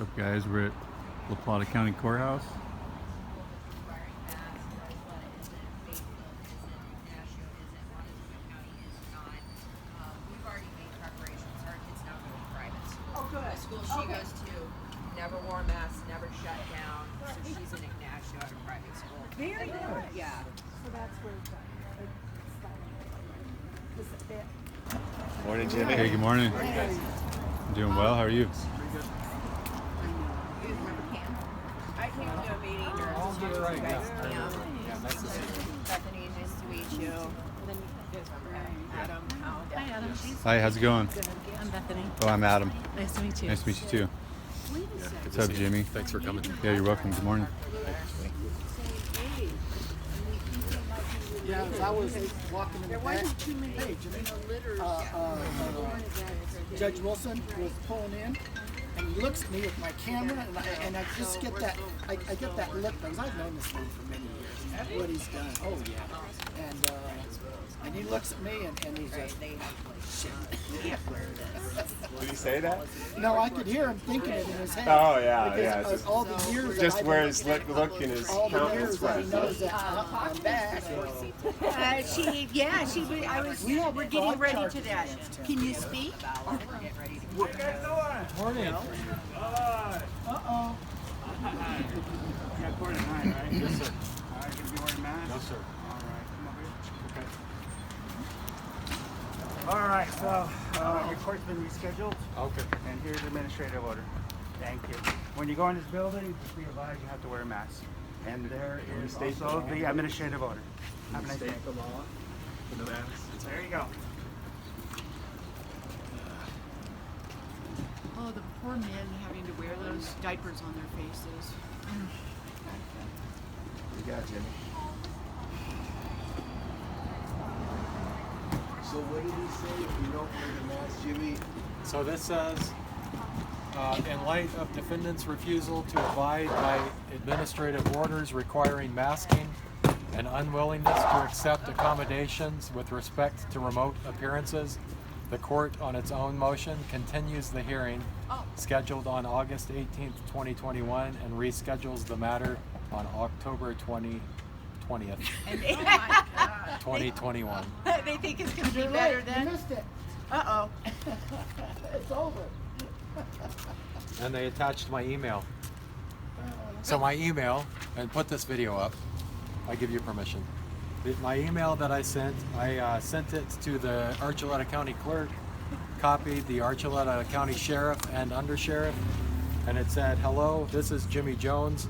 What's up, guys? We're at the Plata County Courthouse. The school she goes to never wore a mask, never shut down, so she's in Ignacio at a private school. Very good. Yeah. So that's where Morning, Jimmy. Hey, good morning. Doing well. How are you? You remember Cam? I came to a meeting during the you guys. Cam. Nice to see you. Bethany, nice to meet you. And then you guys remember Adam. Hi, Adam. Hi, how's it going? I'm Bethany. Oh, I'm Adam. Nice to meet you. Nice to meet you too. What's up, Jimmy? Thanks for coming. Yeah, you're welcome. Good morning. Yeah, as I was walking in the back, hey, Judge Wilson was pulling in, and he looks at me with my camera, and I just get that, I get that look, because I've known this man for many years, what he's done. Oh, yeah. And he looks at me, and he's like, shit. Did he say that? No, I could hear him thinking it in his head. Oh, yeah, Because yeah. all the years Just that where I've his been, look in his all the years countenance that he went. knows that I'm back. We're getting ready to that. Can you speak? Morning. You got court at 9, right? Yes, sir. All right, gonna be wearing masks? No, sir. All right, come over here. Okay. All right, so your court's been rescheduled, Okay. and here's the administrative order. Thank you. When you go in this building, just be advised you have to wear a mask. And there is also the administrative order. Have a nice day. There you go. Oh, the poor men having to wear those diapers on their faces. You got Jimmy. So what did he say if you don't wear the mask, Jimmy? So this says, in light of defendant's refusal to abide by administrative orders requiring masking and unwillingness to accept accommodations with respect to remote appearances, the court, on its own motion, continues the hearing scheduled on August 18th, 2021, and reschedules the matter on October 20th, 2021. They think it's going to be You're better right, you than. missed it. Uh-oh. It's over. And they attached my email. So my email, and put this video up, I give you permission. My email that I sent it to the Archuleta County Clerk, copied the Archuleta County Sheriff and Undersheriff, and it said, "Hello, this is Jimmy Jones.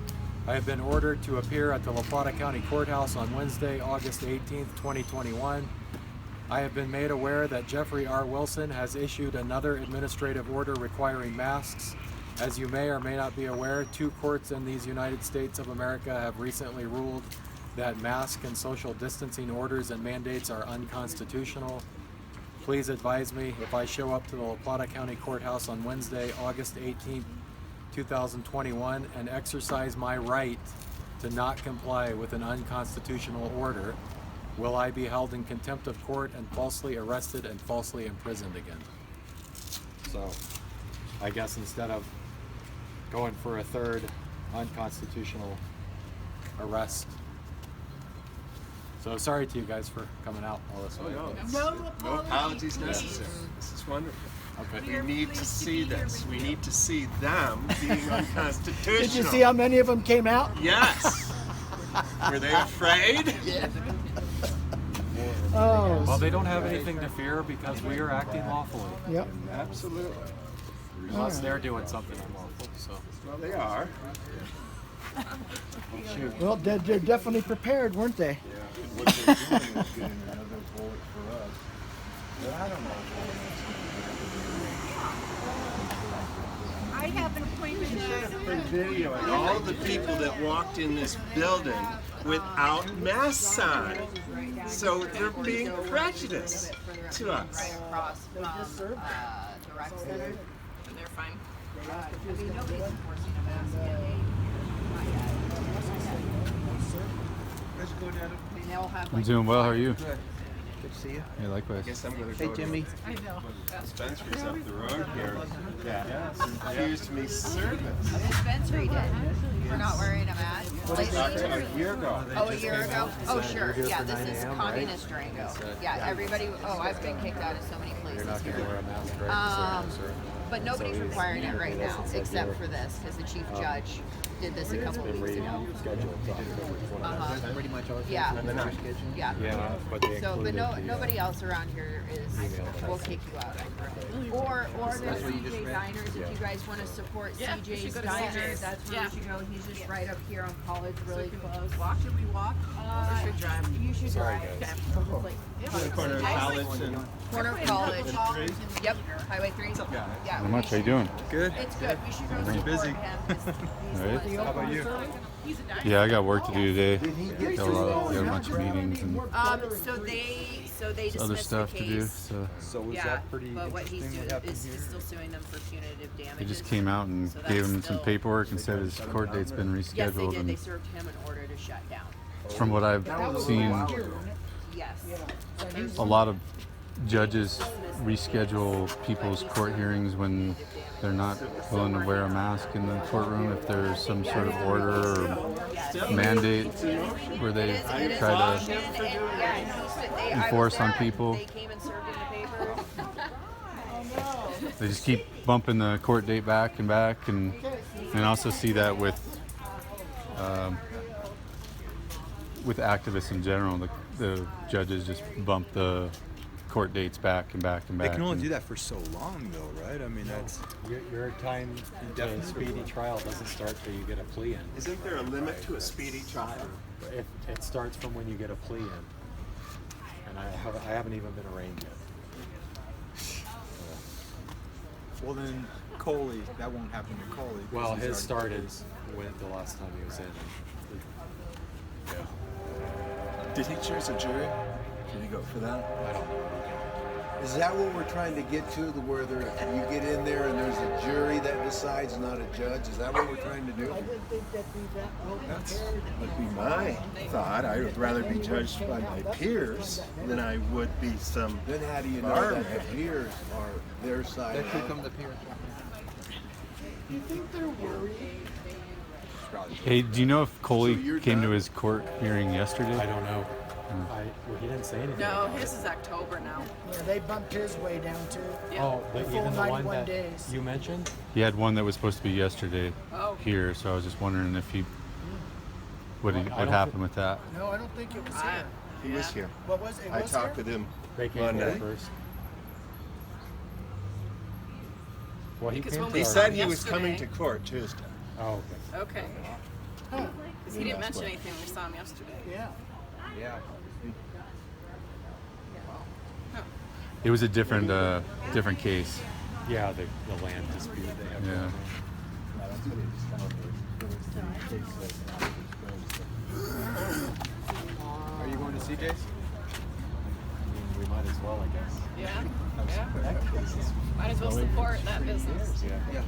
I have been ordered to appear at the La Plata County Courthouse on Wednesday, August 18th, 2021. I have been made aware that Jeffrey R. Wilson has issued another administrative order requiring masks. As you may or may not be aware, 2 courts in these United States of America have recently ruled that mask and social distancing orders and mandates are unconstitutional. Please advise me if I show up to the La Plata County Courthouse on Wednesday, August 18th, 2021, and exercise my right to not comply with an unconstitutional order. Will I be held in contempt of court and falsely arrested and falsely imprisoned again?" So, I guess instead of going for a third unconstitutional arrest. So sorry to you guys for coming out all this way. No apologies necessary. This is wonderful. Okay. We need to see this. We need to see them being unconstitutional. Did you see how many of them came out? Yes. Were they afraid? Oh. Well, they don't have anything to fear because we are acting lawfully. Yep. Absolutely. Unless they're doing something unlawful. So. Well, they are. Well, they're definitely prepared, weren't they? What they're doing is getting another bullet for us. But I don't know. I have an appointment. Been videoing all the people that walked in this building without masks on. So they're being prejudiced to us. Across from the rec center, and they're fine. I mean, nobody's enforcing a mask mandate. Not yet. I mean, they'll have I'm like doing well. How are you? Good to see you. Yeah, likewise. I guess I'm going to Hey, go Jimmy. I know. to dispensaries up the road here that refused me service. A dispensary did for not wearing a mask. A year ago. Oh, a year ago? Oh, sure. Yeah, this is communist Durango. Yeah, everybody. Oh, I've been kicked out of so many places here. But nobody's requiring it right now, except for this, because the chief judge did this a couple weeks ago. Pretty much all Yeah. Yeah, Yeah. but they So, but included nobody else around here will kick you out. Or there's CJ Diners. If you guys want to support CJ's Diners, that's where you should go. He's just right up here on College, really close. Should we walk? Or should we drive? You should drive. Corner of College and Corner of College. Yep, Highway 3. Yeah. How much? How you doing? Good. It's good. We should go support busy. him. Right. How about you? Yeah, I got work to do today. Got a bunch of meetings and So they other dismissed stuff the to do. case. So So was Yeah, that pretty but what he's interesting doing what happened is here? he's still suing them for punitive damages. they just came out and So gave that's him some still- paperwork and said his court date's been Yes, they rescheduled. did. They And served him an order to shut down. from what I've seen, Yes. a lot of judges reschedule people's court hearings when they're not willing to wear a mask in the courtroom if there's some sort of order or mandate where they try to enforce on people. They came and served in the paper. They just keep bumping the court date back, and also see that with activists in general. The judges just bump the court dates back and back and back. They can only and- do that for so long, though, right? I mean, that's Your time to speedy trial doesn't start till you get a plea in. Isn't there a limit to a speedy trial? It starts from when you get a plea in, and I haven't even been arraigned yet. well. Then Coley, that won't happen to Coley. 'cause Well, he's his already- started when the last time he was in. Did he choose a jury? Did he go for that? I don't know. Is that what we're trying to get to, the where you get in there and there's a jury that decides, not a judge? Is that what we're trying to do? I didn't think that'd be that well prepared. Would be my thought. I would rather be judged by my peers than I would be some. Then how do you know bar that man. the peers are their side? That could come to peers. Do you think they're worried? Hey, do you know if Coley you're came to done? his court hearing yesterday? I don't know. He didn't say anything. No, his is October now. Yeah, they bumped his way down too. Oh, The full even the one 91 that days. you mentioned? He had one that was supposed to be yesterday Oh. here, so I was just wondering if what I don't happened with that. No, I don't think it was here. He was here. What was it? I Was talked here? with him They came one here night. first. Well, he Because came when to we He our- said he was coming to Yesterday. court Tuesday. Oh, okay. Okay. Because he didn't mention anything when we saw him yesterday. Yeah. Yeah. It was a different case. Yeah, the land dispute they have. Yeah. Are you going to CJ's? I mean, we might as well, I guess. Yeah. Might as well support that business. Yeah.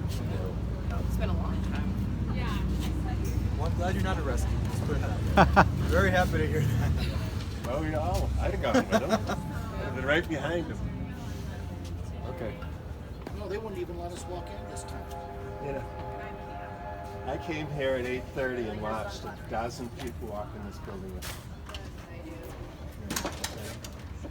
It's been a long time. Well, I'm glad you're not arrested. Let's put it that way. Very happy to hear that. Well, you know, I'd have gone with him. I'd have been right behind him. Okay. No, they wouldn't even let us walk in this time. You know, I came here at 8:30 and watched a dozen people walk in this building.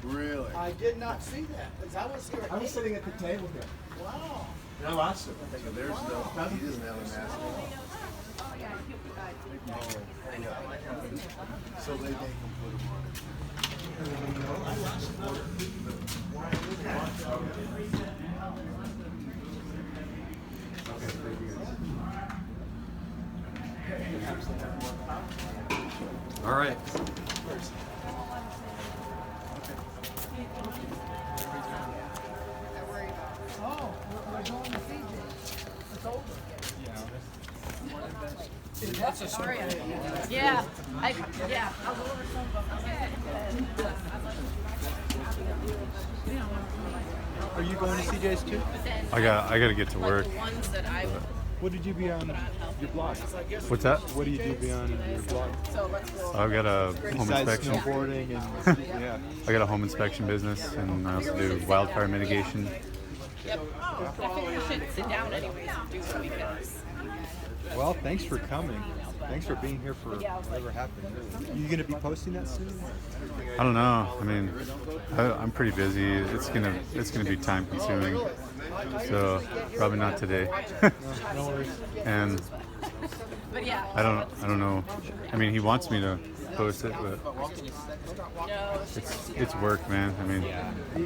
Really? I did not see that, because I was here at I was 8. sitting at the table here, Wow. and I watched it. So there's no, he doesn't have a mask on. So they make him put him on. All right. Oh, we're going to CJ. It's over. Yeah. Yeah. I'll go over Are you going to CJ's too? I got to get to work. the ones that I What did you be on? put on health your blog. What's that? What do you do beyond your blog? I've got a home Besides inspection. snowboarding and yeah. I got a home inspection business, and I also do wildfire mitigation. Yep. I think we should sit down anyways and do it because. Well, thanks for coming. Thanks for being here for whatever happened. You gonna be posting that soon? I don't know. I mean, I'm pretty busy. It's gonna be time consuming. So probably not today. No worries. And But yeah. I don't know. I mean, he wants me to post it, but it's work, man. I mean,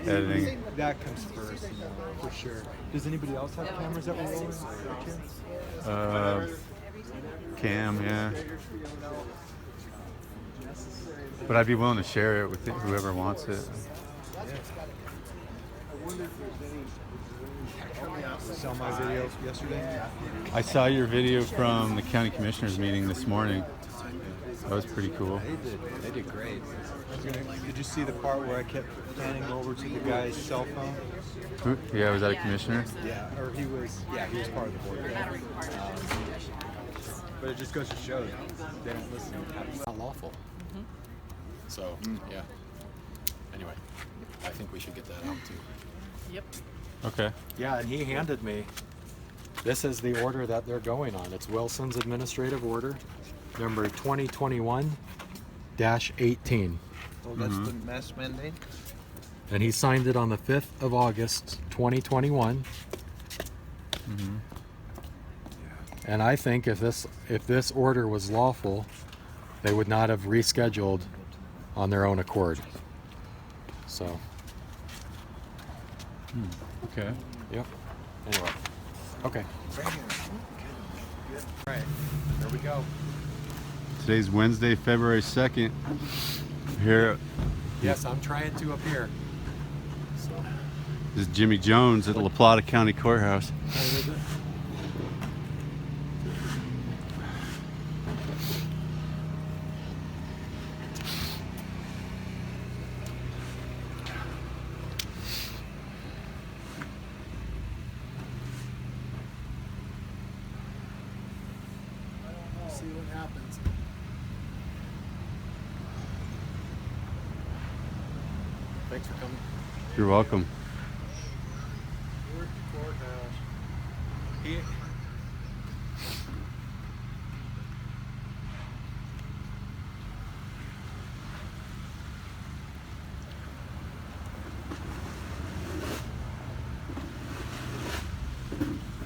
editing. That comes first, you know, for sure. Does anybody else have cameras that we're rolling? Cam, yeah. But I'd be willing to share it with whoever wants it. Saw my video yesterday. I saw your video from the county commissioners meeting this morning. That was pretty cool. They did great. Did you see the part where I kept panning over to the guy's cell phone? Yeah, was that a commissioner? Yeah, or he was part of the board. But it just goes to show they don't listen. It's not lawful. So, yeah. Anyway, I think we should get that out too. Yep. Okay. Yeah, and he handed me, this is the order that they're going on. It's Wilson's administrative order, number 2021-18. Oh, that's the mask mandate? And he signed it on the 5th of August, 2021. And I think if this order was lawful, they would not have rescheduled on their own accord. So. Okay. Yep. Anyway. Okay. All right. There we go. Today's Wednesday, February 2nd. Here. Yes, I'm trying to appear. So. This is Jimmy Jones at the La Plata County Courthouse. See what happens. Thanks for coming. You're welcome. We're at the courthouse.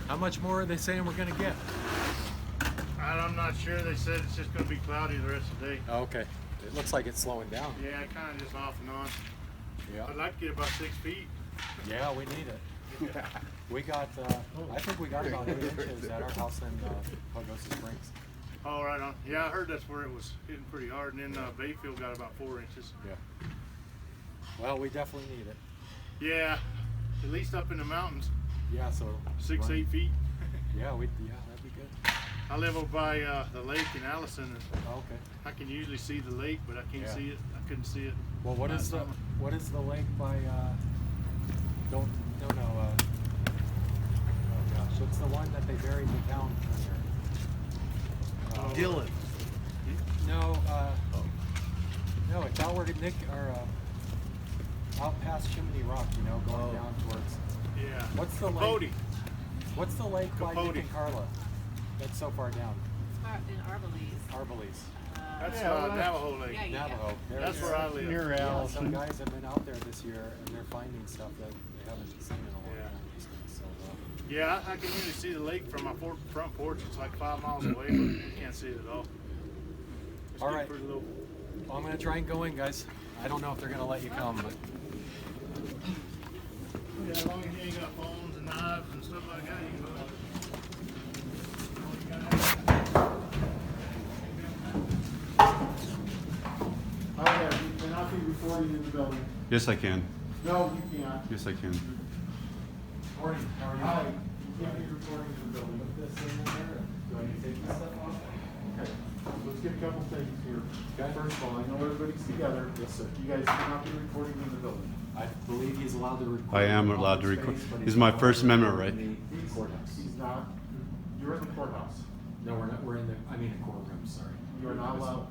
How much more are they saying we're going to get? I'm not sure. They said it's just going to be cloudy the rest of the day. Oh, okay. It looks like it's slowing down. Yeah, kind of just off and on. Yeah. I'd like to get about 6 feet. Yeah, we need it. We got, I think we got about 8 inches at our house in Pagosa Springs. Oh, right on. Yeah, I heard that's where it was hitting pretty hard. And then Bayfield got about 4 inches. Yeah. Well, we definitely need it. Yeah, at least up in the mountains. Yeah, so 6, 8 feet. Yeah, that'd be good. I live over by the lake in Allison. And oh, okay. I can usually see the lake, but I can't see it. I couldn't see it. Well, what is the lake by? Oh gosh, it's the one that they buried the town under. Dylan. No, no, it's out where Nick out past Chimney Rock. You know, going down towards. Yeah. What's the Capote. lake? What's the lake by Capote. Nick and Carla? That's so far down. In Arbalese. Arbalese. That's Navajo Lake. Yeah, Navajo. There That's it where is. I live. Near Yeah, Allison. some guys have been out there this year and they're finding stuff that they haven't seen in a long Yeah. time. So, Yeah, I can usually see the lake from my front porch. It's like 5 miles away, but you can't see it at all. It's All getting right. pretty low. well, I'm gonna try and go in, guys. I don't know if they're gonna let you come, but Yeah, as long as you ain't got phones and knives and stuff like that, you can go. Oh yeah, you cannot be recording in the building. Yes, I can. No, you can't. Yes, I can. morning. How are you? Hi, you can't be recording in the building. Put this in there. Do I need to take this stuff off? Okay, let's get a couple things here. Okay. First of all, I know everybody's together. Yes, sir. You guys cannot be recording in the building. I believe he's allowed to record. I am in allowed to public record. space, but This he's is my not First allowed to Amendment record right. in the courthouse. He's not, you're in the courthouse. No, we're not. We're in the. I mean, a courtroom. Sorry. You are not allowed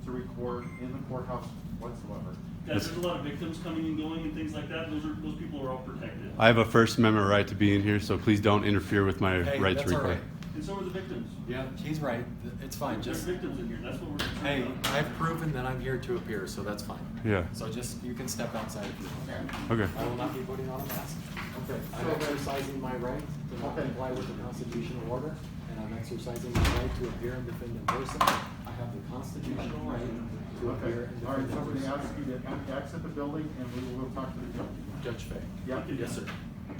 to record in the courthouse whatsoever. Guys, there's a lot of victims coming and going and things like that. Those people are all protected. I have a First Amendment right to be in here, so please don't interfere with my right to that's all record. right. And so are the victims. Yeah, he's right. It's fine. There's Just victims in here. That's what we're concerned hey, about. I've proven that I'm here to appear, so that's fine. Yeah. So just you can step outside if you want. Okay. I will not be putting on a mask. Okay. I'm exercising my right to not comply with the constitutional order, and I'm exercising my right to appear and defend in person. I have the constitutional right to appear and All right, defend in somebody person. asked you to exit the building and we will talk to the judge. Judge Fay. Yeah. Yes, sir.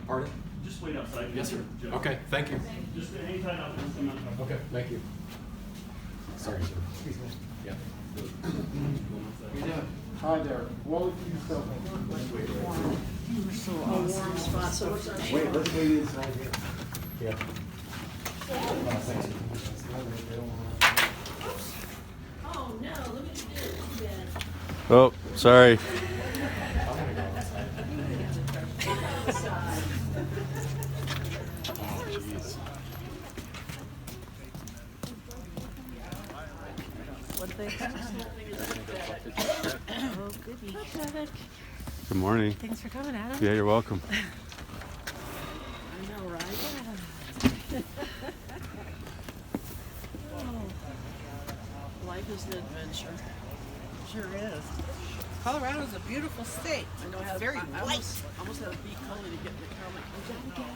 Pardon? Just wait outside. Yes, sir. Judge. Okay, thank you. Just anytime out there. Okay, thank you. Sorry, sir. Excuse me. Yeah. Hi there. Well, you so. So a warm spot. So what's our Wait, let's wait inside here. Yeah. Thanks. Oh no, look at this. Oh, sorry. Oh, goody. Good morning. Thanks for coming, Adam. Yeah, you're welcome. I know, right? Life is an adventure. Sure is. Colorado's a beautiful state. I know, It's very I white. almost had a bee collie to get in the car. I'm like, we gotta go.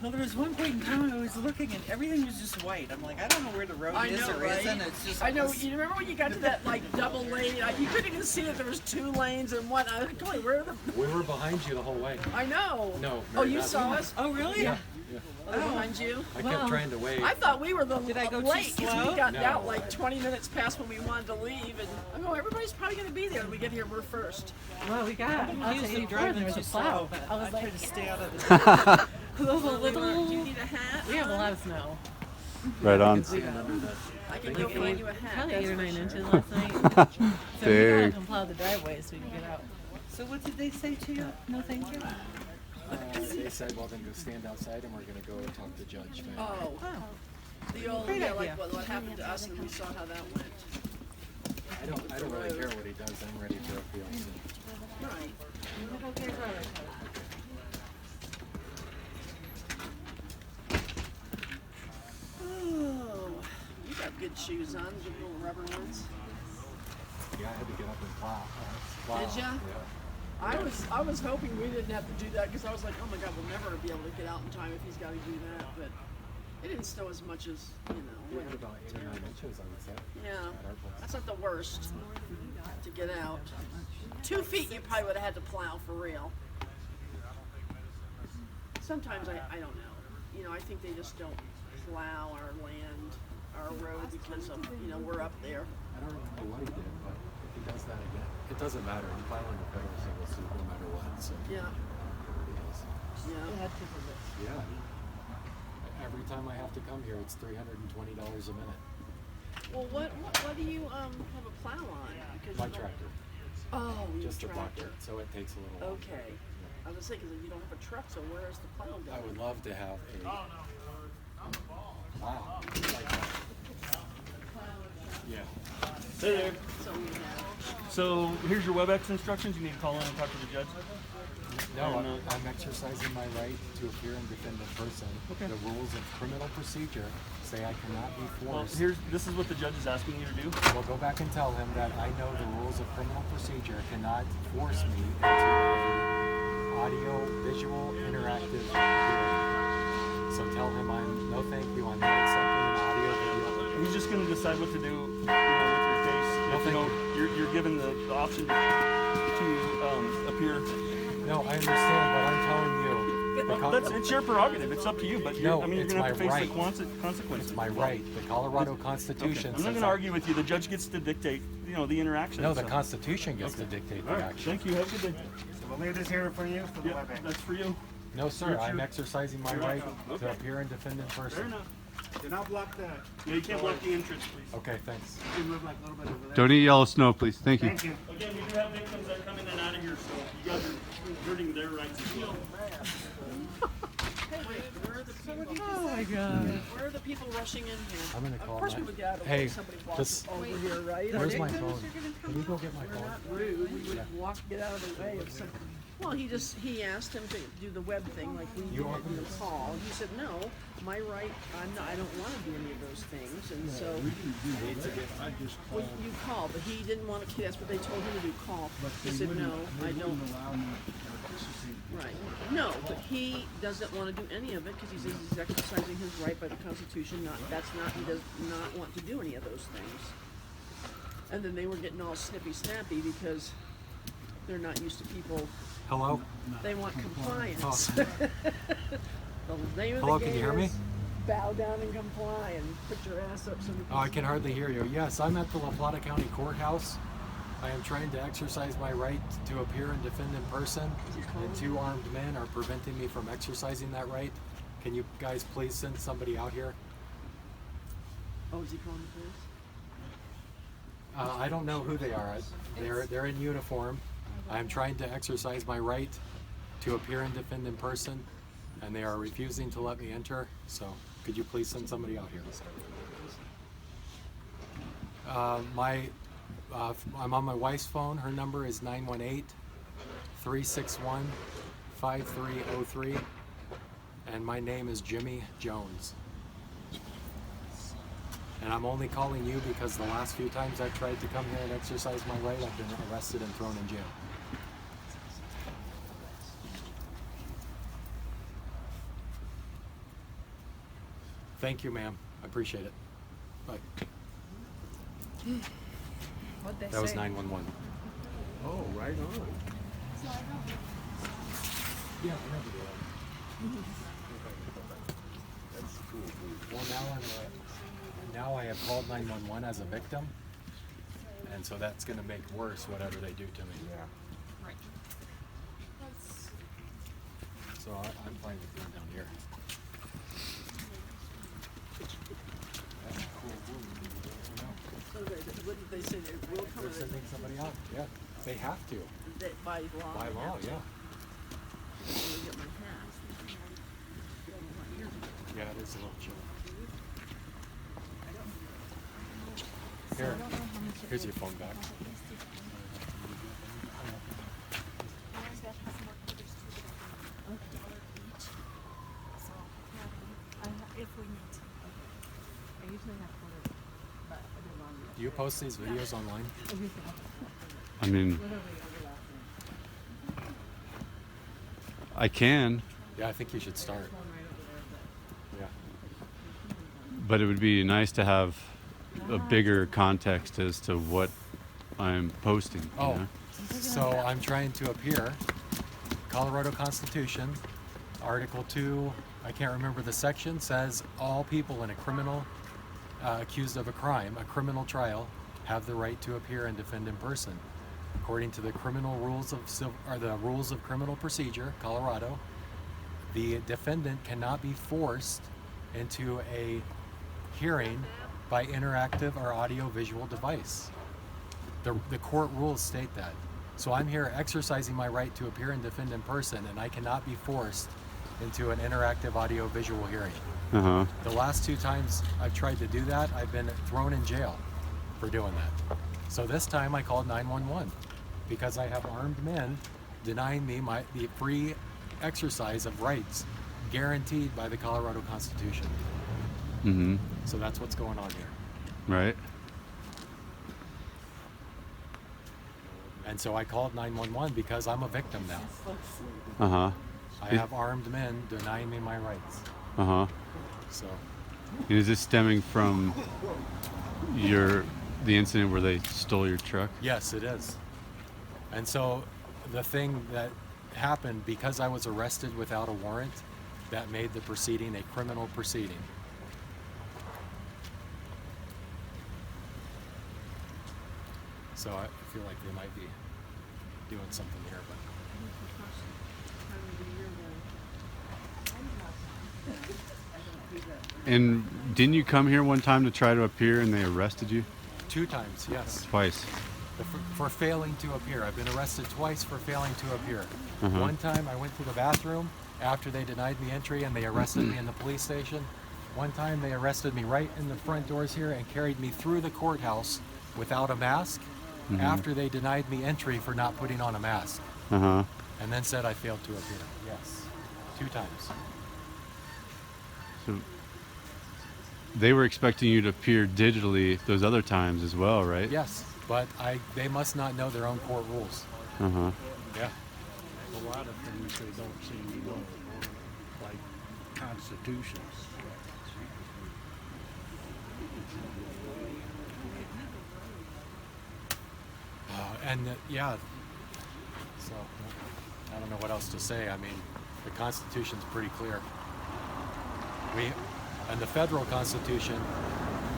Well, there was one point in time I was looking and everything was just white. I'm like, I don't know where the road I is know, or right? isn't. It's just. I know. You remember when you got to that like double lane? You couldn't even see that there was 2 lanes and one. I was like, "Golly, where are the?" We were behind you the whole way. I know. No. Oh, Mary you Beth. saw us? Oh, really? Yeah. Yeah. Oh, behind you? I kept trying to wait. I thought we were the Did I go too late because slow? we got No. out like 20 minutes past when we wanted to leave, and I go, everybody's probably going to be there when we get here. We're first. Well, we got I'm out to accused of 84 and driving there was too a plow. slow, but I was I try like, to stay out of the. those a little. Do you need a hat? We have a lot of snow. Right on. We got I can go find you a hat. probably 8 or 9 that's for inches sure. last night. So we gotta Dang. come plow the driveway so we can get out. So what did they say to you? No, thank you. They said, well, then go stand outside and we're going to go talk to Judge Fay. Oh, the old, Great yeah, like idea. what happened to us, and we saw how that went. I don't really care what he does. I'm ready for appeals. Right. Oh, you got good shoes on, good little rubber ones. Yeah, I had to get up and plow. Did ya? Yeah. I was hoping we didn't have to do that because I was like, oh my God, we'll never be able to get out in time if he's got to do that. But it didn't snow as much as We had about 8 or 9 inches, I would say. Yeah, At our place. that's not the worst to get out. 2 feet, you probably would have had to plow for real. Sometimes I don't know. You know, I think they just don't plow our land, our road because of we're up there. I don't know what he did, but if he does that again, it doesn't matter. I'm filing a federal civil suit no matter what. So Yeah. Yeah. yeah. Every time I have to come here, it's $320 a minute. Well, what do you have a plow on? Because My you don't- tractor, Oh, you just a tractor. bucket, so it takes a little. Okay. I was gonna say because you don't have a truck, so where is the plow going? I would love to have a plow like that. Yeah. Hey there. So we have. So here's your WebEx instructions. You need to call in and talk to the judge. No, I'm exercising my right to appear and defend in person. Okay. The rules of criminal procedure say I cannot be Well, forced. this is what the judge is asking you to do. Well, go back and tell him that I know the rules of criminal procedure cannot force me into a audio, visual, interactive hearing. So tell him no thank you, I'm not accepting an audio, video. He's just going to decide what to do, with your case. If, you're given the option to appear. No, I understand, but I'm telling you. It's your prerogative. It's up to you. But No, you're going it's to my have to face right. the consequences. It's my right. The Colorado Constitution Okay. I'm not says going to argue with you. The judge gets to dictate, the interaction. No, the Constitution gets to dictate the All right. action. Thank you. Have a good day. So we'll leave this here for you for the WebEx. That's for you. No, sir. You're- I'm exercising my right to Okay. appear and defend in person. Fair enough. Do not block that. Yeah, you can't block the entrance, please. Okay, thanks. You can move like a little bit over there. Don't eat yellow snow, please. Thank you. Thank you. Again, we do have victims that come in and out of here, so you guys are hurting their rights as well. Wait, where are the people? Oh, I my god. Where are the people rushing in here? I'm gonna Of call course my- we would get out of the Hey, way if somebody walked just- over here, right? Where's my phone? Can you go get my We're phone? not rude. We would Yeah. get out of the way if somebody. Well, he asked him to do the web thing like we did in the call. And he said, no, my right, I don't want to do any of those things. And so well, you call, but he didn't want to. That's what they told him to do. Call. He said, no, I don't. Right. No, but he doesn't want to do any of it because he says he's exercising his right by the Constitution. He does not want to do any of those things. And then they were getting all snappy because they're not used to people. Hello? They want compliance. Oh. The name of Hello, the can game you hear me? is bow down and comply and put your ass up so we can Oh, I can hardly hear you. Yes, I'm at the La Plata County Courthouse. I am trying to exercise my right to appear and defend in person, and 2 armed men are preventing me from exercising that right. Can you guys please send somebody out here? Oh, is he calling the police? I don't know who they are. They're in uniform. I'm trying to exercise my right to appear and defend in person, and they are refusing to let me enter. So, could you please send somebody out here? I'm on my wife's phone. Her number is 918-361-5303, and my name is Jimmy Jones. And I'm only calling you because the last few times I've tried to come here and exercise my right, I've been arrested and thrown in jail. Thank you, ma'am. I appreciate it. Bye. What'd they That was say? 911. Oh, right on. Yeah, whenever you like. That's cool. Well, now I have called 911 as a victim, and so that's going to make worse whatever they do to me. Yeah. Right. So I'm fine with going down here. So what did they say? They will come. They're sending somebody out. Yeah, they have to. By law. By they law, have to. yeah. Let me get my hat. Yeah, it is a little chilly. Here, here's your phone back. Do you post these videos online? I mean, I can, Yeah, I think you should start. Yeah. but it would be nice to have a bigger context as to what I'm posting. you Oh, know? so I'm trying to appear. Colorado Constitution, Article 2, I can't remember the section, says all people in a criminal accused of a crime, a criminal trial, have the right to appear and defend in person. According to the criminal rules of the rules of criminal procedure, Colorado, the defendant cannot be forced into a hearing by interactive or audio-visual device. The court rules state that. So I'm here exercising my right to appear and defend in person, and I cannot be forced into an interactive audio-visual hearing. Uh-huh. The last 2 times I've tried to do that, I've been thrown in jail for doing that. So this time I called 911 because I have armed men denying me the free exercise of rights guaranteed by the Colorado Constitution. Mm-hmm. So that's what's going on here. Right. And so I called 911 because I'm a victim now. Uh-huh. I have armed men denying me my rights. Uh-huh. So Is this stemming from the incident where they stole your truck? yes, it is. And so the thing that happened, because I was arrested without a warrant, that made the proceeding a criminal proceeding. So I feel like they might be doing something here, but And didn't you come here one time to try to appear and they arrested you? 2 times, yes. Twice. For failing to appear. I've been arrested twice for failing to appear. Uh-huh. One time I went to the bathroom after they denied me entry and they arrested me in the police station. One time they arrested me right in the front doors here and carried me through the courthouse without a mask after they denied me entry for not putting on a mask. Uh-huh. And then said I failed to appear. Yes. 2 times. So they were expecting you to appear digitally those other times as well, right? Yes, but they must not know their own court rules. Uh-huh. Yeah. A lot of things they don't seem to know, like constitutions. Yeah, so I don't know what else to say. I mean, the Constitution's pretty clear. And the federal Constitution,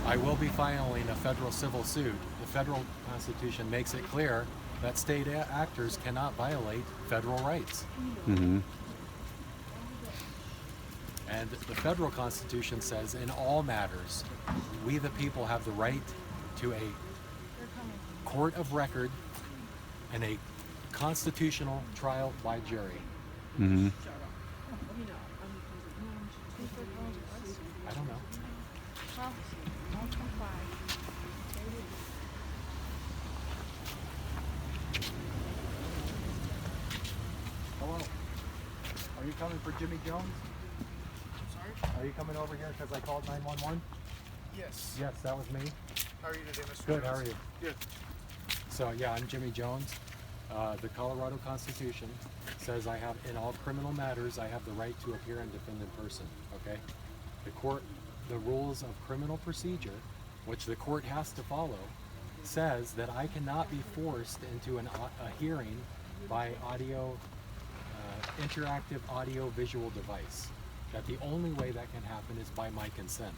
I will be filing a federal civil suit. The federal Constitution makes it clear that state actors cannot violate federal rights. Mm-hmm. And the federal Constitution says in all matters, we the people have the right to a court of record and a constitutional trial by jury. Mm-hmm. I don't know. Hello. Are you coming for Jimmy Jones? Sorry? Are you coming over here because I called 911? Yes. Yes, that was me. How are you today, Mr. Good, Jones? how are you? Good. So yeah, I'm Jimmy Jones. The Colorado Constitution says I have, in all criminal matters, I have the right to appear and defend in person, okay? The rules of criminal procedure, which the court has to follow, says that I cannot be forced into a hearing by interactive audio visual device. That the only way that can happen is by my consent,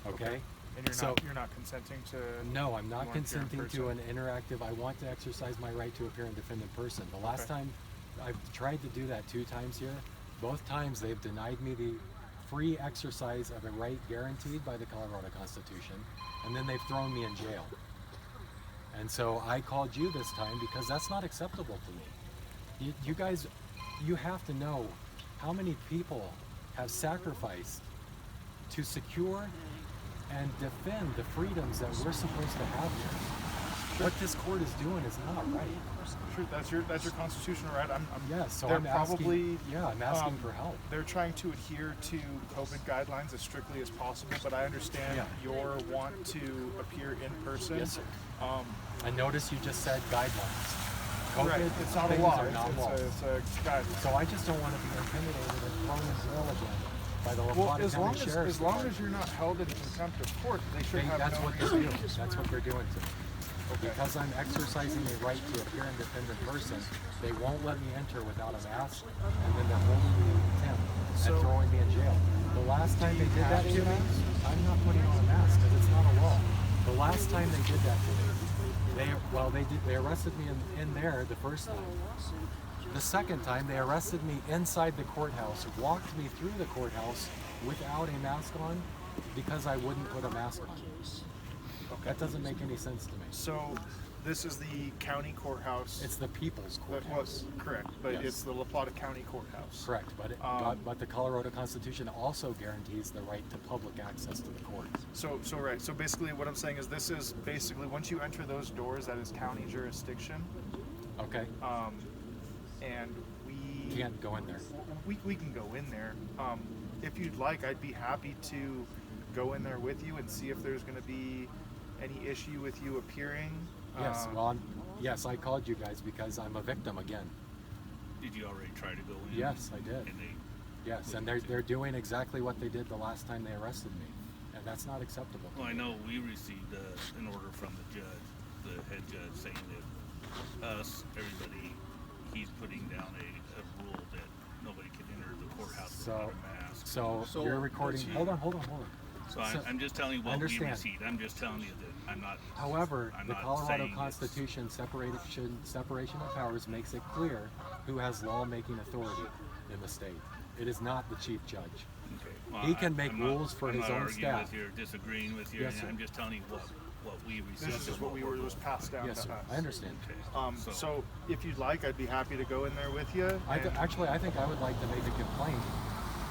okay? And you're not consenting to? No, I'm not warrant here in consenting to person? an interactive. I want to exercise my right to appear and defend in person. The last time, I've tried to do that 2 times here. Both times they've denied me the free exercise of a right guaranteed by the Colorado Constitution, and then they've thrown me in jail. And so I called you this time because that's not acceptable to me. You guys, you have to know how many people have sacrificed to secure and defend the freedoms that we're supposed to have here. What this court is doing is not right. Sure, that's your constitutional right. Yes, so they're I'm probably I'm asking for help. They're trying to adhere to COVID guidelines as strictly as possible, but I understand your want to appear in person. Yes, sir. I notice you just said guidelines. COVID right. It's not a things law. are not laws. It's a guideline. So I just don't want to be intimidated and thrown in jail again by the Well, Plata County Sheriff's as long as you're not held in contempt of court, they should have that's no what they're doing. That's what they're doing to me. Because I'm exercising a right to appear and defend in person, they won't let me enter without a mask, and then they're holding me in contempt and throwing me in jail. The last time they did that to me, I'm not putting on a mask because it's not a law. The last time they did that to me, they arrested me in there the first time. The second time, they arrested me inside the courthouse, walked me through the courthouse without a mask on because I wouldn't put a mask on. That doesn't make any sense to me. So this is the county courthouse. It's the people's courthouse. Correct, but Yes. it's the La Plata County Courthouse. Correct, but the Colorado Constitution also guarantees the right to public access to the court. So basically what I'm saying is this is basically once you enter those doors, that is county jurisdiction. Okay. And we can't go in there. We can go in there. If you'd like, I'd be happy to go in there with you and see if there's going to be any issue with you appearing. Yes, yes, I called you guys because I'm a victim again. Did you already try to go in? Yes, I did. And yes, and they're doing exactly what they did the last time they arrested me, and that's not acceptable. Well, I know we received an order from the judge, the head judge, saying that everybody, he's putting down a rule that nobody can enter the courthouse without a mask. So you're recording. Hold on. So I'm just telling you what we received. I'm just telling you that I'm not. However, I'm the not Colorado saying Constitution separation of powers makes it clear who has lawmaking authority in the state. It is not the chief judge. Okay. Well, He can make rules for his own staff. I'm not arguing with you or disagreeing with you. Yes, sir. I'm just telling you what we received. This is what was passed down Yes, to sir. us. I understand. So if you'd like, I'd be happy to go in there with you. Actually, I think I would like to make a complaint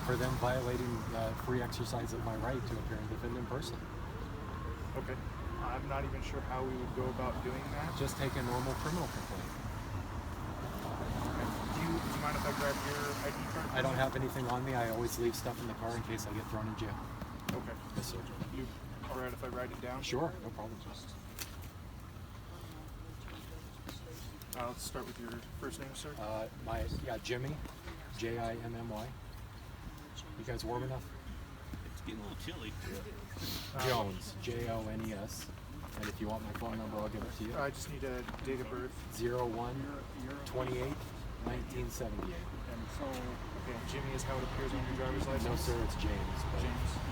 for them violating free exercise of my right to appear and defend in person. Okay. I'm not even sure how we would go about doing that. Just take a normal criminal complaint. Do you mind if I grab your ID card? I don't have anything on me. I always leave stuff in the car in case I get thrown in jail. Okay. Yes, sir. You all right if I write it down? Sure, no problem. Let's start with your first name, sir. Jimmy, Jimmy. You guys warm enough? It's getting a little chilly. Jones, Jones. And if you want my phone number, I'll give it to you. I just need a date of birth. 01/28/1978. And so, okay, Jimmy is how it appears on your driver's license? No, sir, it's James.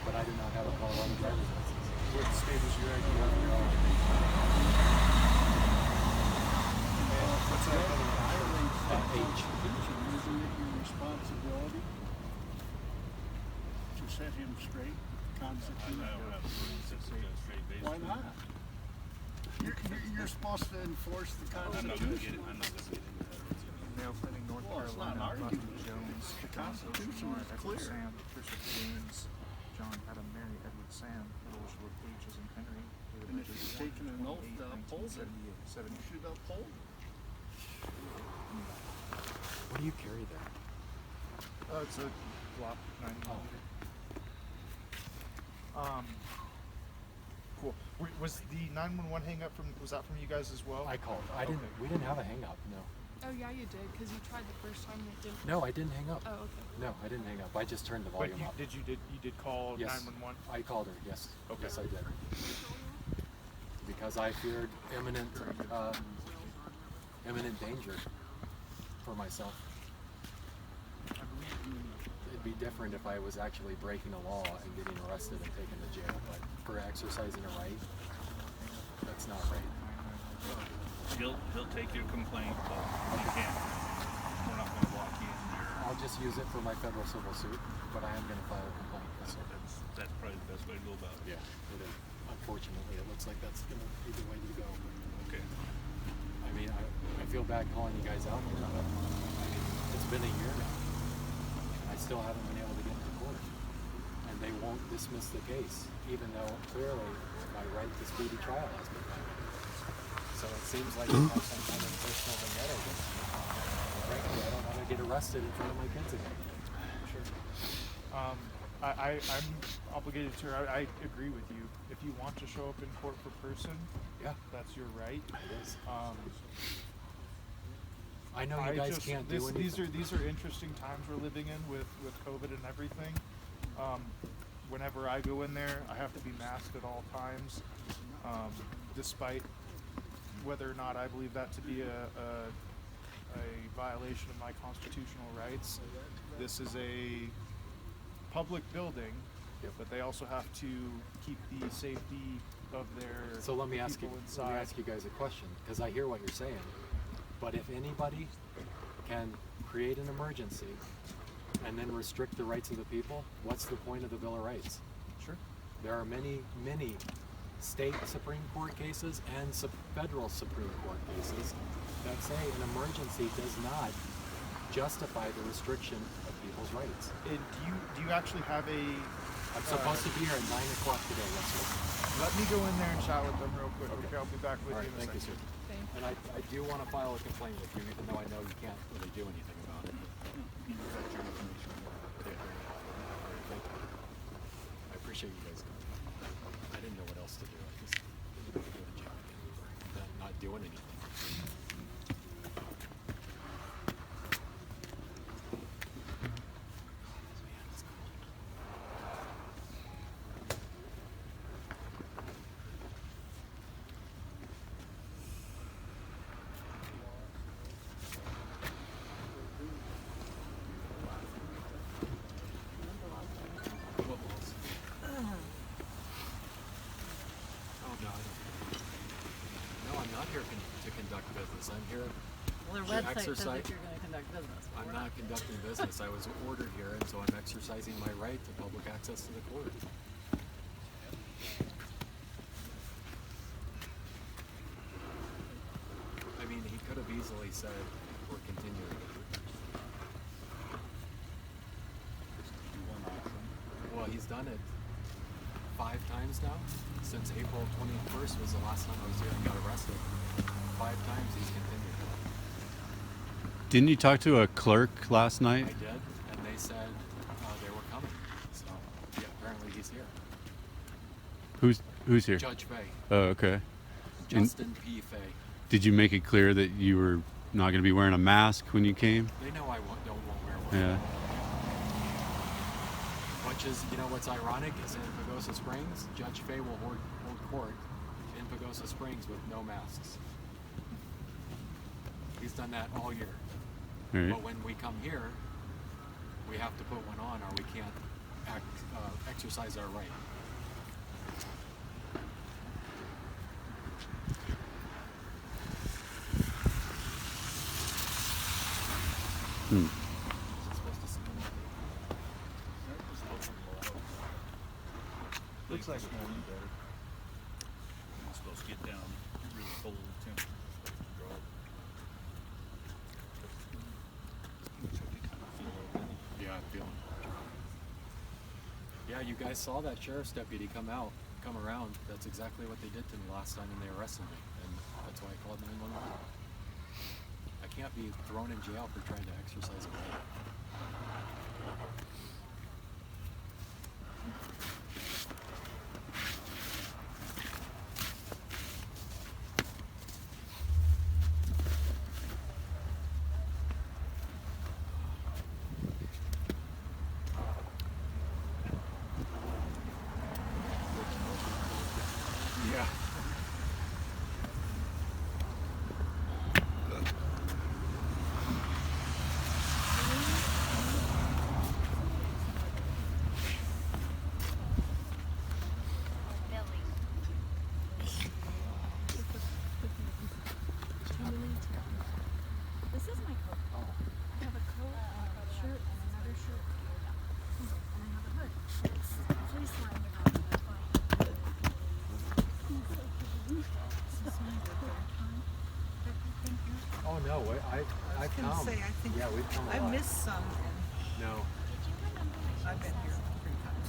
But I do not have a Colorado driver's license. What state is your ID? What's that other one? Isn't H. it your responsibility to set him straight, constitute? Why not? You're supposed to enforce the Constitution. I'm not gonna get into that. Male Fleming, North Well, it's not Carolina, argument. Buster Jones, The Constitution is Edward clear. Sam, Christopher James, John Adam Mary, Edward Sam, Elizabeth H. as in Henry. And if you've taken an oath to uphold it, you should uphold it. What do you carry there? It's a Glock 9mm. Cool. Was the 911 hang up was that from you guys as well? I called. We didn't have a hang up, no. Oh yeah, you did, because you tried the first time and it didn't. No, I didn't hang up. Oh, okay. No, I didn't hang up. I just turned the But volume up. you did call Yes. 911? I called her, yes. Okay. Yes, I did. Because I feared imminent danger for myself. It'd be different if I was actually breaking a law and getting arrested and taken to jail, but for exercising a right, that's not right. He'll take your complaint, but you can't. We're not gonna walk in here. I'll just use it for my federal civil suit, but I am going to file a complaint. Yes, sir. That's probably the best way to go about it. Yeah, it is. Unfortunately, it looks like that's going to be the way to go. Okay. I mean, I feel bad calling you guys out here, but I mean, it's been a year now. I still haven't been able to get into court. And they won't dismiss the case, even though clearly my right to speedy trial has been violated. So it seems like they have some kind of personal vendetta against me. Frankly, I don't want to get arrested in front of my kids again. Sure. I'm obligated to. I agree with you. If you want to show up in court for person, yeah, that's your right. It is. I know you guys can't do anything. These are interesting times we're living in with COVID and everything. Whenever I go in there, I have to be masked at all times, despite whether or not I believe that to be a violation of my constitutional rights. This is a public building, but they also have to keep the safety of their So let me ask you guys a question, because I hear what you're saying. But if anybody can create an emergency and then restrict the rights of the people, what's the point of the Bill of Rights? Sure. There are many state Supreme Court cases and federal Supreme Court cases that say an emergency does not justify the restriction of people's rights. And do you actually have a... I'm supposed to be here at 9 o'clock today, yes sir. Let me go in there and chat with them real quick. Okay, I'll be back with All you right, in a thank you, second. sir. And I do want to file a complaint with you, even though I know you can't really do anything about it. That's your information. Yeah. All right, thank you. I appreciate you guys coming. I didn't know what else to do. I just didn't go to jail again. Not doing anything. I'm here well, to their website exercise. says that you're going to conduct business. I'm not conducting business. I was ordered here, and so I'm exercising my right to public access to the court. I mean, he could have easily said, we're continuing. he's done it 5 times now. Since April 21st was the last time I was here and got arrested. 5 times he's continued. Didn't you talk to a clerk last night? I did, and they said they were coming. So yeah, apparently he's here. Who's here? Judge Fay. Oh, okay. Justin P. Fay. Did you make it clear that you were not going to be wearing a mask when you came? They know I won't wear one. Yeah. Which is, you know, what's ironic is in Pagosa Springs, Judge Fay will hold court in Pagosa Springs with no masks. He's done that all year. Right. But when we come here, we have to put one on or we can't exercise our right. Looks like morning better. It's supposed to get down really cold temperature. Yeah, I'm feeling. Yeah, you guys saw that sheriff's deputy come around. That's exactly what they did to me last time when they arrested me, and that's why I called 911. I can't be thrown in jail for trying to exercise a right. Yeah. This is my coat. I have a coat, a shirt, and another shirt. And I have a hood. It's fleece lined around it. That's why. This is my coat. Thank you. Oh no, I've gonna come. say, I think yeah, we've come a I lot. missed some, and No. I've been here 3 times.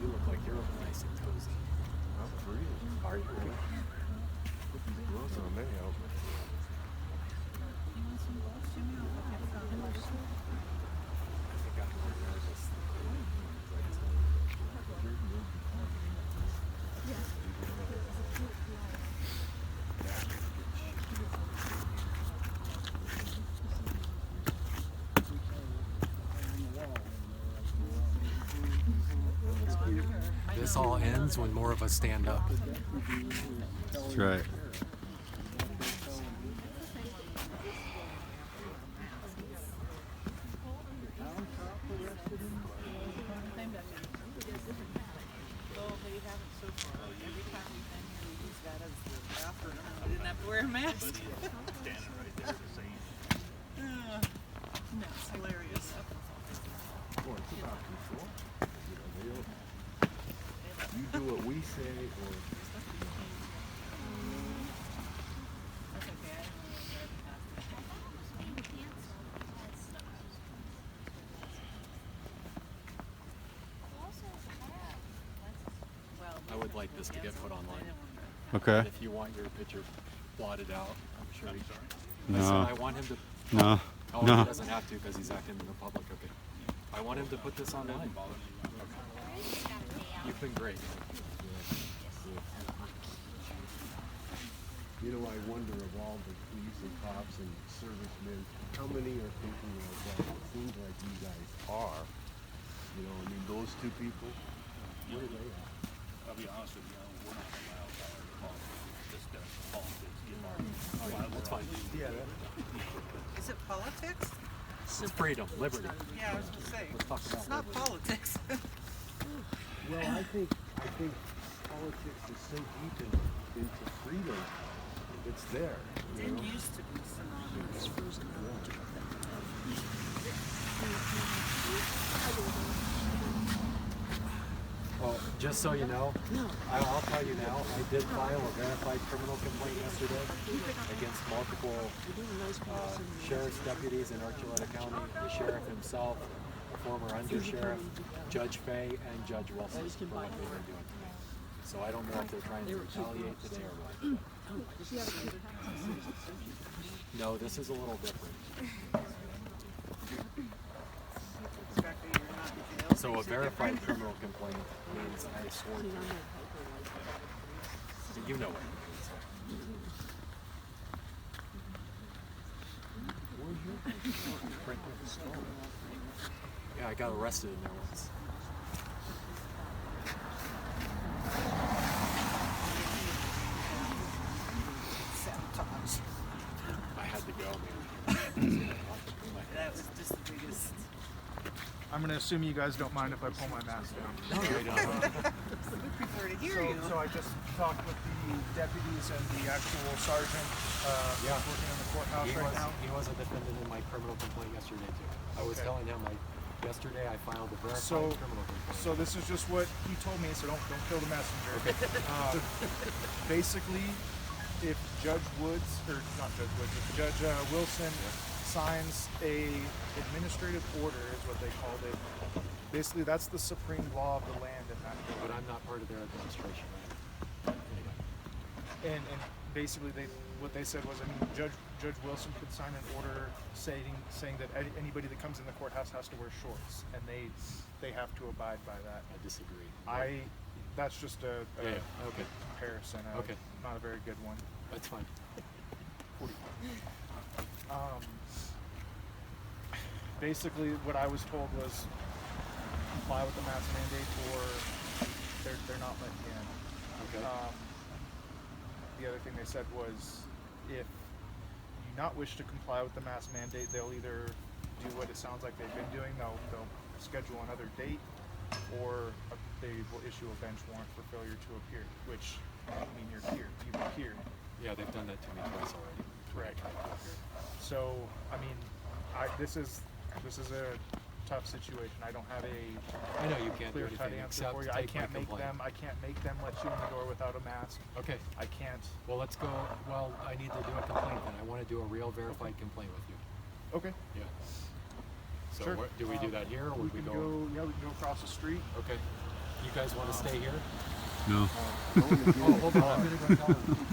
You look like you're nice and cozy. I'm free. Are you? Put these gloves on, they help. This all ends when more of us stand up. That's right. I didn't have to wear a mask. Standing right there to say No, it's hilarious. Well, it's about control. You know, you do what we say, or I would like this to get put online. Okay. And if you want your picture blotted out, I'm sure he. No. I said I want him to. No. Oh, No. he doesn't have to because he's acting in the public. Okay. I want him to put this online. Okay. You've been great. you know, I wonder of all the police and cops and servicemen, how many are thinking like that? It seems like you guys are. You know, I mean, those 2 people, where are they at? I'll be honest with you, we're not allowed to politics. This does politics get our That's fine. Yeah, Is it politics? It's freedom, liberty. Yeah, I was gonna say. Let's talk about It's not liberty. politics. well, I think politics is so deep into freedom. It's there. You Didn't know? used to be synonymous. Oh, just so you know, I'll tell you now, I did file a verified criminal complaint yesterday against multiple sheriff's deputies in Archuleta County, the sheriff himself, former undersheriff, Judge Fay, and Judge Wilson for what they were doing. So I don't know if they're trying to retaliate today or what. No, this is a little different. So a verified criminal complaint means I swore to it. So you know what it means. Yeah, I got arrested in there once. I had to go, man. That was just the biggest. I'm going to assume you guys don't mind if I pull my mask down. No, I don't. We prefer to hear you. So I just talked with the deputies and the actual sergeant working in the courthouse right now. He was a defendant in my criminal complaint yesterday too. I was telling him yesterday I filed a verified criminal complaint. So this is just what he told me, so don't kill the messenger. Okay. Basically, if Judge Woods, or not Judge Woods, if Judge Wilson signs a administrative order, is what they called it. Basically, that's the supreme law of the land in that. But I'm not part of their administration. And basically, what they said was, I mean, Judge Wilson could sign an order saying that anybody that comes in the courthouse has to wear shorts, and they have to abide by that. I disagree. That's just a comparison. Okay. Not a very good one. That's fine. Basically, what I was told was comply with the mask mandate, or they're not letting you in. Okay. The other thing they said was, if you not wish to comply with the mask mandate, they'll either do what it sounds like they've been doing. They'll schedule another date, or they will issue a bench warrant for failure to appear. Which, I mean, you've appeared. Yeah, they've done that to me twice already. Correct. So, I mean, this is a tough situation. I don't have I know you can't do clear-cut anything answer except for you. take I can't my make complaint. them let you in the door without a mask. Okay. I can't. Well, let's go. Well, I need to do a complaint then. I want to do a real verified complaint with you. Okay. Yeah. So Sure. do we do that here, or would we can go? Yeah, we can go across the street. Okay. You guys want to stay here? No. Oh, hold on. I'm gonna go tell them.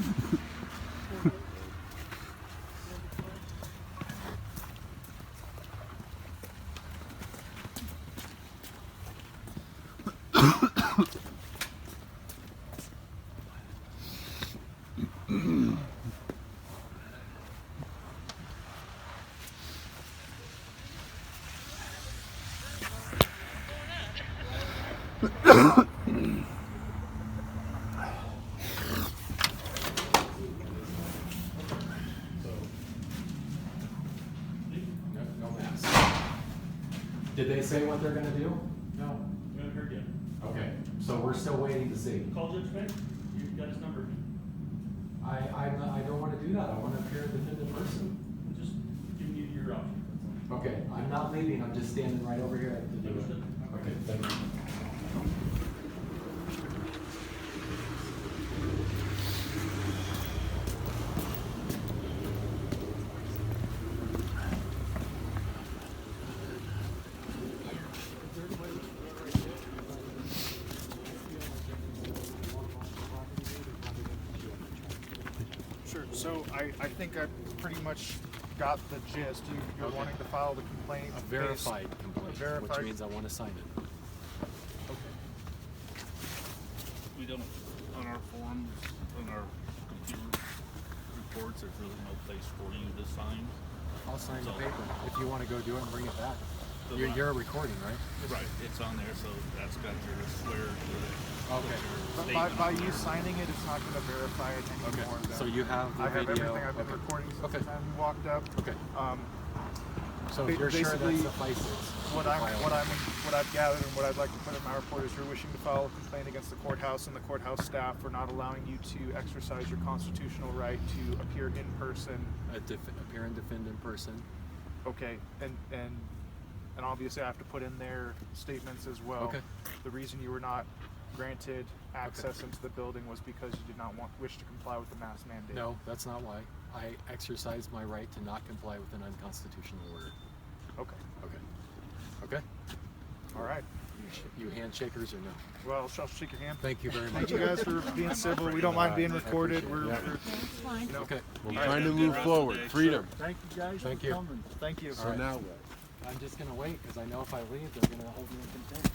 No mask. Did they say what they're gonna do? No, we haven't heard yet. Okay, so we're still waiting to see. Call Judge Beck, you got his number. I don't want to do that. I want to appear a defendant person. Just giving you your option. Okay, I'm not leaving. I'm just standing right over here to do it. Understood. Okay, thank you. Sure. So I think I pretty much got the gist. You're Okay. wanting to file the complaint. A verified complaint, verified. which means I want to sign it. We don't, on our forms, on our computer reports, there's really no place for you to sign. I'll sign the So- paper if you want to go do it and bring it back. So You're recording, right? Right, it's on there, so that's got your swear to it. Okay. But by you signing it, it's not going to verify it anymore. Okay. then. So you have the I have video. everything. I've been Okay. recording since Okay. the time you walked up. Okay. So Ba- you're sure that basically, suffices? What I've gathered and what I'd like to put in my report is you're wishing to file a complaint against the courthouse and the courthouse staff for not allowing you to exercise your constitutional right to appear in person. Appear and defend in person. Okay, and obviously I have to put in their statements as well. Okay. The reason you were not granted access into the building was because you did not wish to comply with the mask mandate. No, that's not why. I exercised my right to not comply with an unconstitutional order. Okay. Okay? All right. You handshakers or no? Well, I'll shake your hand. Thank you very much. Thank you guys for being civil. We don't mind being I recorded. appreciate it. We're Fine. you know. Okay. We're trying to move forward. Freedom. Thank you guys Thank for you. coming. Thank you. So now what? I'm just gonna wait because I know if I leave, they're gonna hold me in contempt.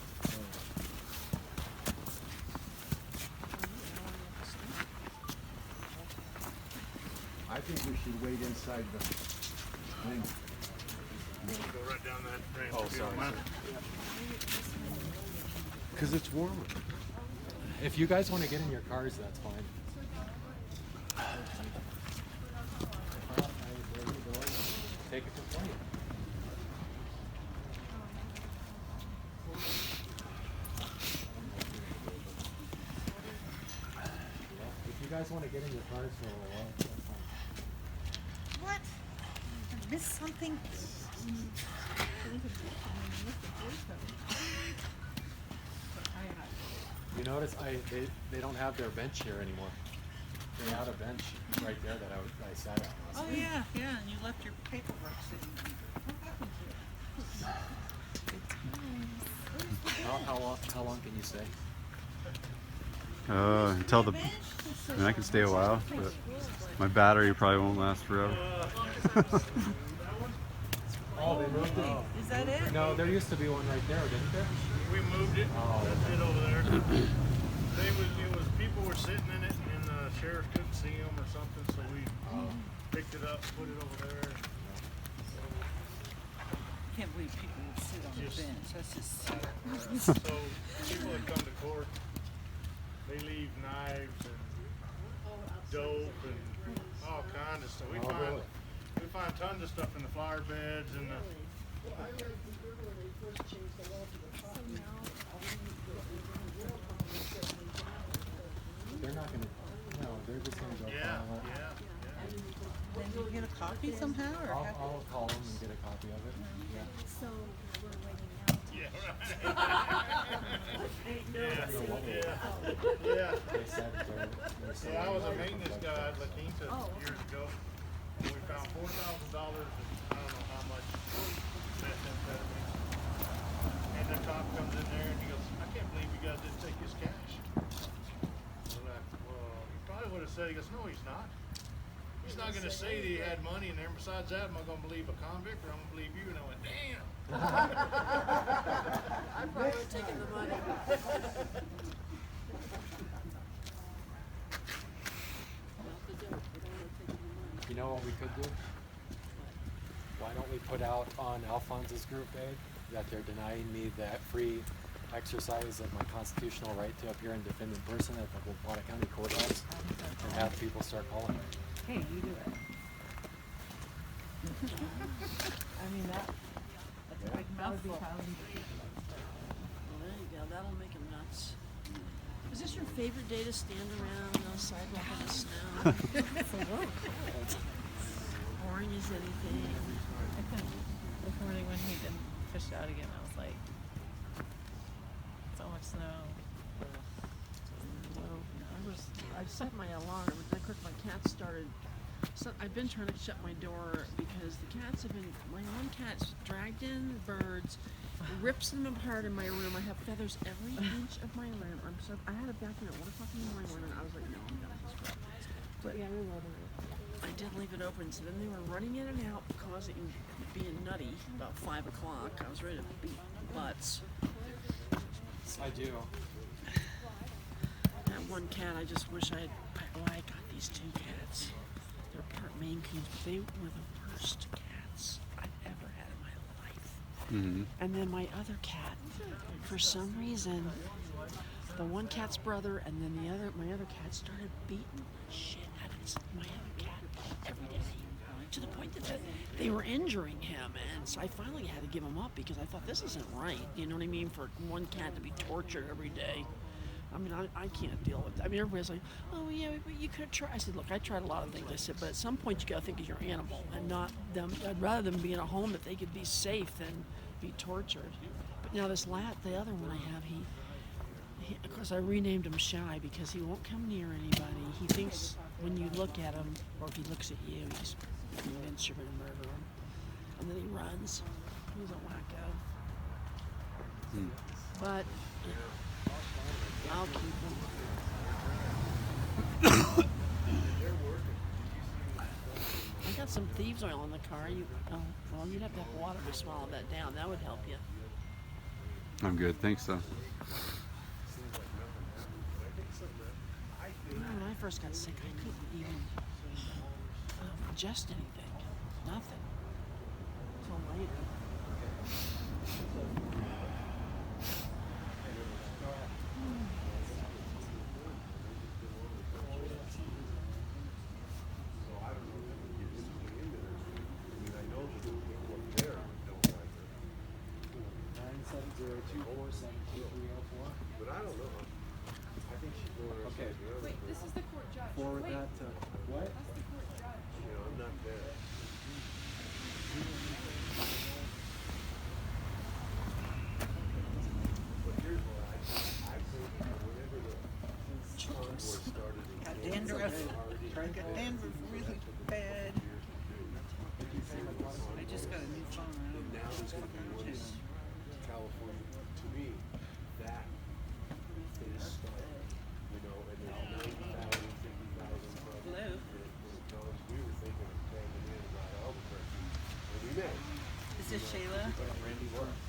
I think we should wait inside the thing. Go right down that ramp. Oh, if you sorry. don't mind. Because it's warmer. If you guys want to get in your cars, that's fine. Take a complaint. If you guys want to get in your cars for a while, that's fine. What? I missed something? You notice they don't have their bench here anymore. They had a bench right there that I sat at. Oh yeah, yeah, and you left your paperwork sitting there. How long can you stay? Until the. I mean, I can stay a while, but my battery probably won't last forever. Oh, they moved it. Is that it? No, there used to be one right there, didn't there? We moved it. Oh. That's it over there. It was people were sitting in it, and the sheriff couldn't see them or something, so we picked it up, put it over there. I can't believe people would sit on the bench. That's just sick. So people that come to court, they leave knives and dope and all kinds of stuff. We find tons of stuff in the flower beds and the. They're not gonna. No, they're just gonna go. Yeah, file it. yeah. Then you get a copy somehow, or I'll call them and get a copy of it. Yeah. So we're waiting out. Yeah, right. Yeah. They said they're Yeah, I was a maintenance guy at La Quinta years ago, and we found $4,000 and I don't know how much methamphetamine. And the cop comes in there and he goes, I can't believe you guys didn't take his cash. We're like, well, he probably would have said, he goes, no, he's not. He's not going to say that he had money in there. Besides that, am I going to believe a convict or I'm going to believe you? And I went, damn. I probably would have taken the money. You know what we could do? Why don't we put out on Alphonse's group page that they're denying me that free exercise of my constitutional right to appear and defend in person at the Plata County Courthouse and have people start calling me. hey, you do it. I mean that's a big mouthful. Well, there you go. That'll make him nuts. Is this your favorite day to stand around on the sidewalk in the snow? Boring as anything. I couldn't. This morning when he didn't fish out again, I was like, so much snow. Well, I set my alarm. Of course, my cats started. So I've been trying to shut my door because the cats have been. My one cat's dragged in birds, rips them apart in my room. I have feathers every inch of my room. I had a vacuum at 1 o'clock in the morning, and I was like, no, I'm done with this crap. But yeah, we love it. I did leave it open, so then they were running in and out, causing being nutty. About 5 o'clock, I was ready to beat butts. I do. That one cat, I just wish I got these 2 cats. They're part Maine Coons, but they were the worst cats I've ever had in my life. Mm-hmm. And then my other cat, for some reason, the one cat's brother and then my other cat started beating the shit out of my other cat every day. To the point that they were injuring him, and so I finally had to give him up because I thought this isn't right. You know what I mean? For one cat to be tortured every day. I mean, I can't deal with that. I mean, everybody's like, oh yeah, but you could try. I said, look, I tried a lot of things. I said, but at some point you gotta think of your animal and not them. I'd rather them be in a home that they could be safe than be tortured. But now this the other one I have, of course, I renamed him Shy because he won't come near anybody. He thinks when you look at him, or if he looks at you, he's convinced you're going to murder him. And then he runs. He's a wacko. But I'll keep him. I got some thieves oil in the car. Well, you'd have to have water to swallow that down. That would help you. I'm good, thanks though. When I first got sick, I couldn't even ingest anything. Nothing. Until later. But I don't know. I think she's going to Okay. Wait, this is the court judge. forward Wait. that to what? That's the court judge. You know, I'm not there. But here's what I think whenever the convoy started in Got Kansas, dandruff. they already I got dandruff really bad. I just got a new phone. I don't now there's going to be one in California. To me, that is starting. You know, and there's 90,000, 50,000 probably. Hello. Because we were thinking of taking in about Albuquerque, and we may. Is this Shayla? Randy worked.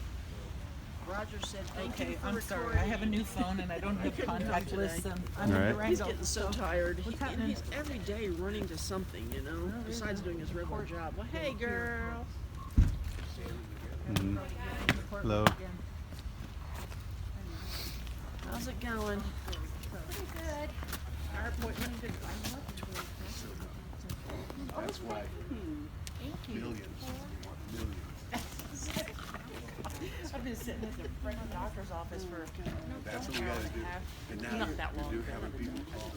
Roger said, thank you Okay, for I'm sorry. recording. I have a new phone and I don't have couldn't come contact today. lists. I'm in All right. Durango. He's getting so tired. What's And happening? he's every day running to something, you know, besides doing his regular job. Well, hey, girl. Mhm. Hello. How's it going? Pretty good. Our appointment did That's why Thank you. millions. I've been sitting at the front of the doctor's office for That's what we got to do. And now Not that long. you're having people call.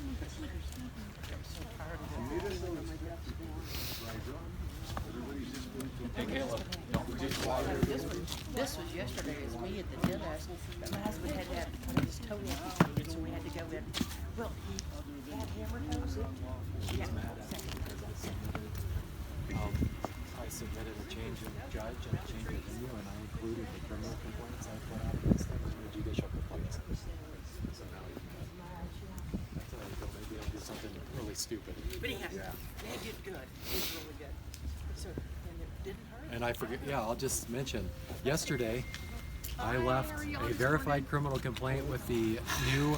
so tired of You need to know this. Everybody's just This was yesterday. It was me at the dentist. But my husband had to have his toe amputated, so we had to go in. Well, he had hammer toes. Yeah. I submitted a change in judge and a change in venue, and I included the criminal complaints I put out against them and the judicial complaints. So now you can, I thought maybe I'll do something really stupid. But he did good. He's really good. So, and it didn't hurt. And I forget, I'll just mention, yesterday I left a verified criminal complaint with the new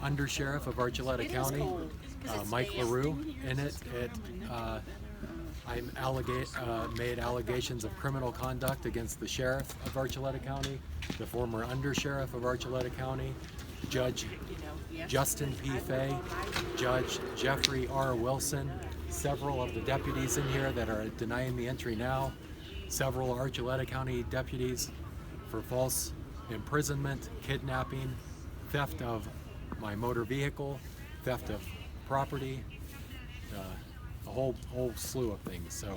undersheriff of Archuleta County, Mike LaRue. In it, I made allegations of criminal conduct against the sheriff of Archuleta County, the former undersheriff of Archuleta County, Judge Justin P. Fay, Judge Jeffrey R. Wilson, several of the deputies in here that are denying me entry now, several Archuleta County deputies for false imprisonment, kidnapping, theft of my motor vehicle, theft of property, a whole slew of things. So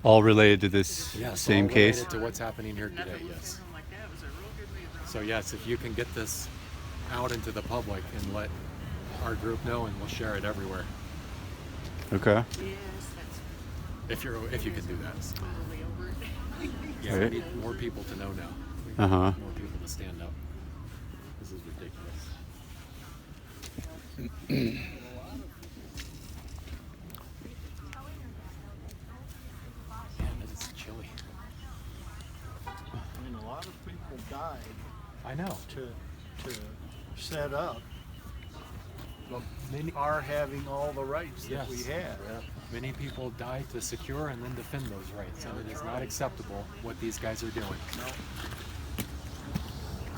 All related to this yes, same all case? related to what's happening here today, yes. So yes, if you can get this out into the public and let our group know, and we'll share it everywhere. Okay. If you can do that. Yeah, Right. we need more people to know now. Uh-huh. More people to stand up. This is ridiculous. Man, it's chilly. I mean, a lot of people died I know. to set up our having all the rights that we had. Many people died to secure and then defend those rights, and it is not acceptable what these guys are doing.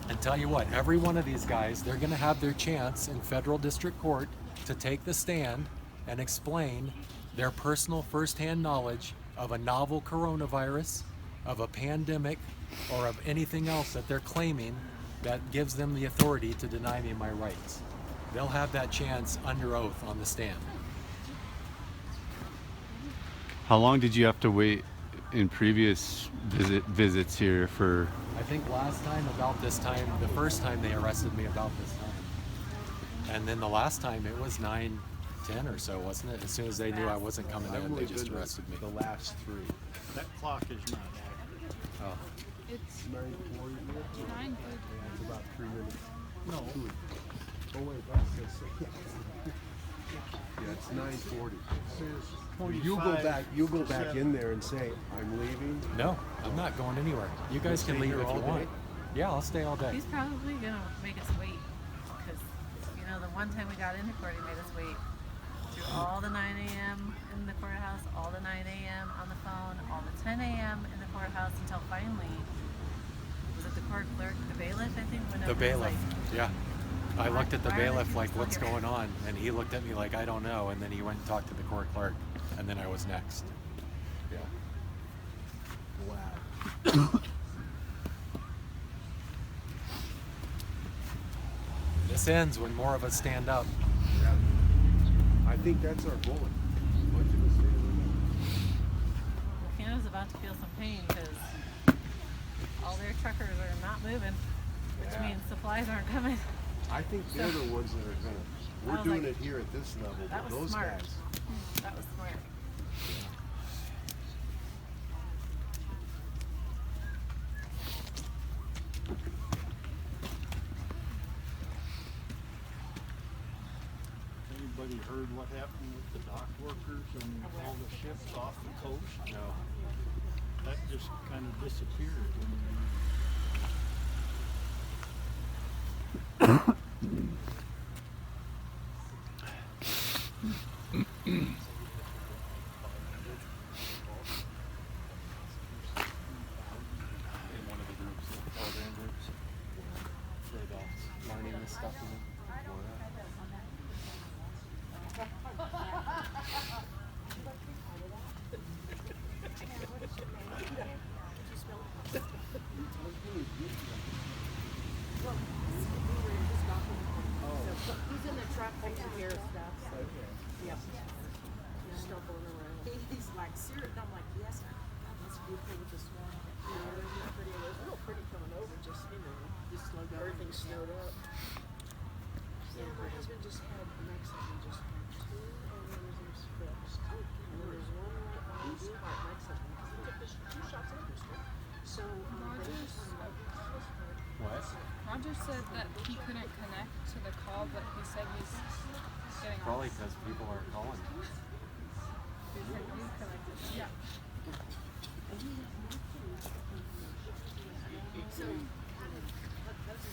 And tell you what, every one of these guys, they're going to have their chance in federal district court to take the stand and explain their personal firsthand knowledge of a novel coronavirus, of a pandemic, or of anything else that they're claiming that gives them the authority to deny me my rights. They'll have that chance under oath on the stand. How long did you have to wait in previous visits here for I think last time about this time, the first time they arrested me about this time. And then the last time it was 9:10 or so, wasn't it? As soon as they knew I wasn't coming in, they just arrested me. The last three. That clock is not accurate. Oh. It's 9:40. 9:30. It's about 3 minutes. No. Oh wait, that's yeah, it's 9:40. You go back in there and say, I'm leaving. No, I'm not going anywhere. You guys can stay leave here if you all want. day? Yeah, I'll stay all day. He's probably gonna make us wait, because you know the one time we got into court, he made us wait through all the 9 a.m. in the courthouse, all the 9 a.m. on the phone, all the 10 a.m. in the courthouse, until finally, was it the court clerk, the bailiff, I think? Went The up and was bailiff, like, yeah. I looked at the why are they bailiff like, still what's here? going on? And he looked at me like, I don't know. And then he went and talked to the court clerk. And then I was next. Yeah. Wow. This ends when more of us stand up. Yeah. I think that's our goal. Bunch of us standing Canada's about to feel some pain because all their truckers are not moving, which Yeah. means supplies aren't coming. up. I think they're the ones that are gonna. I We're was doing like, it here at this level, that but was those smart. guys. That was smart. Anybody heard what happened with the dock workers and all the ships off the coast? No. That just kind of disappeared. In one of the groups, the Telegram groups, where they're learning this stuff. He's in the truck taking care of stuff. So, yep. He's stumbling around. He's like, Sarah, and I'm like, yes, that's beautiful with the swan. Yeah, it's pretty. It was real pretty coming over, just, you know, just everything snowed up. Yeah, my husband just had Mexican, just had 2 organisms fixed. And then there's one right on his heart, Mexican, because he took 2 shots of booster. So, What? Roger said that he couldn't connect to the call, but he said he's getting Probably because people are calling. Yeah. So, that's